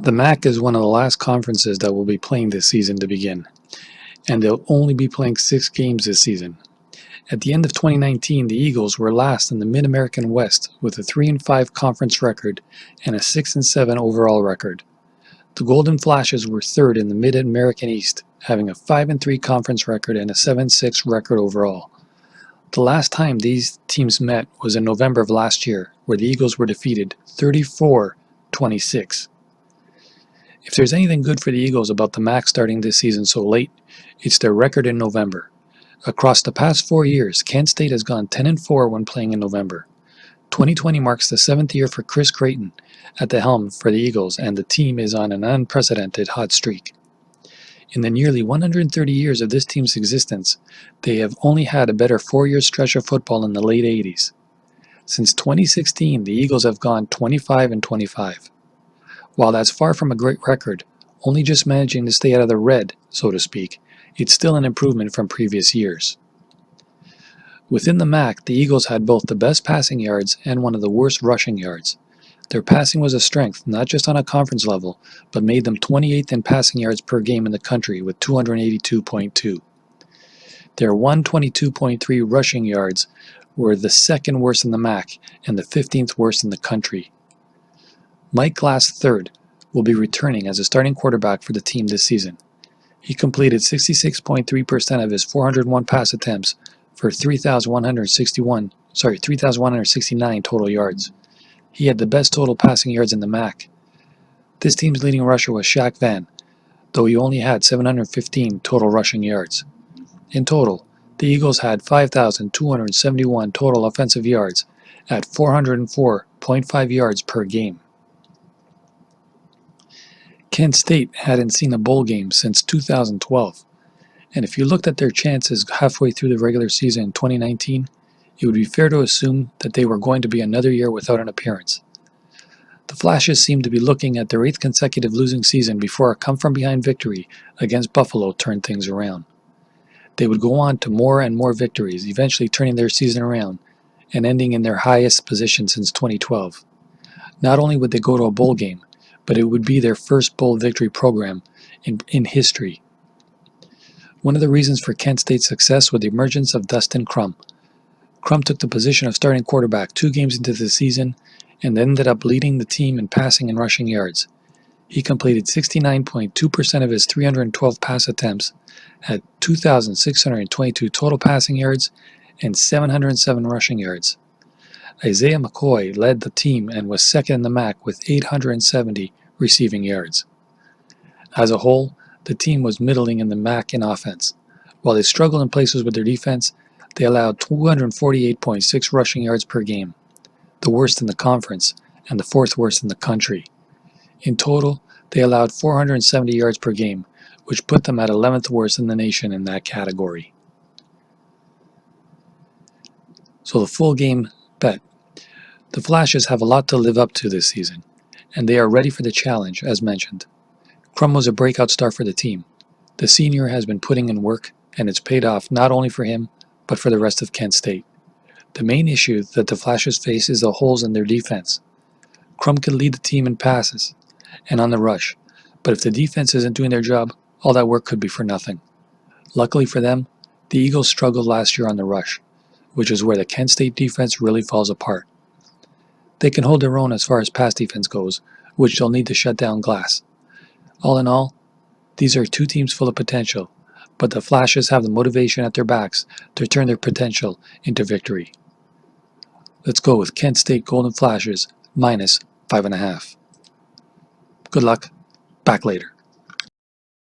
The MAC is one of the last conferences that will be playing this season to begin, and they'll only be playing 6 games this season. At the end of 2019, the Eagles were last in the Mid-American West with a 3-5 conference record and a 6-7 overall record. The Golden Flashes were third in the Mid-American East, having a 5-3 conference record and a 7-6 record overall. The last time these teams met was in November of last year, where the Eagles were defeated 34-26. If there's anything good for the Eagles about the MAC starting this season so late, it's their record in November. Across the past 4 years, Kent State has gone 10-4 when playing in November. 2020 marks the 7th year for Chris Creighton at the helm for the Eagles, and the team is on an unprecedented hot streak. In the nearly 130 years of this team's existence, they have only had a better 4-year stretch of football in the late 80s. Since 2016, the Eagles have gone 25-25. While that's far from a great record, only just managing to stay out of the red, so to speak, it's still an improvement from previous years. Within the MAC, the Eagles had both the best passing yards and one of the worst rushing yards. Their passing was a strength not just on a conference level, but made them 28th in passing yards per game in the country with 282.2. Their 122.3 rushing yards were the second worst in the MAC and the 15th worst in the country. Mike Glass III will be returning as a starting quarterback for the team this season. He completed 66.3% of his 401 pass attempts for 3,169 total yards. He had the best total passing yards in the MAC. This team's leading rusher was Shaq Van, though he only had 715 total rushing yards. In total, the Eagles had 5,271 total offensive yards at 404.5 yards per game. Kent State hadn't seen a bowl game since 2012, and if you looked at their chances halfway through the regular season in 2019, it would be fair to assume that they were going to be another year without an appearance. The Flashes seemed to be looking at their 8th consecutive losing season before a come-from-behind victory against Buffalo turned things around. They would go on to more and more victories, eventually turning their season around and ending in their highest position since 2012. Not only would they go to a bowl game, but it would be their first bowl victory program in history. One of the reasons for Kent State's success was the emergence of Dustin Crum. Crum took the position of starting quarterback 2 games into the season and ended up leading the team in passing and rushing yards. He completed 69.2% of his 312 pass attempts, had 2,622 total passing yards, and 707 rushing yards. Isaiah McCoy led the team and was second in the MAC with 870 receiving yards. As a whole, the team was middling in the MAC in offense. While they struggled in places with their defense, they allowed 248.6 rushing yards per game, the worst in the conference and the 4th worst in the country. In total, they allowed 470 yards per game, which put them at 11th worst in the nation in that category. So the full game bet. The Flashes have a lot to live up to this season, and they are ready for the challenge, as mentioned. Crum was a breakout star for the team. The senior has been putting in work, and it's paid off not only for him, but for the rest of Kent State. The main issue that the Flashes face is the holes in their defense. Crum can lead the team in passes and on the rush, but if the defense isn't doing their job, all that work could be for nothing. Luckily for them, the Eagles struggled last year on the rush, which is where the Kent State defense really falls apart. They can hold their own as far as pass defense goes, which they'll need to shut down Glass. All in all, these are 2 teams full of potential, but the Flashes have the motivation at their backs to turn their potential into victory. Let's go with Kent State Golden Flashes minus 5.5. Good luck. Back later.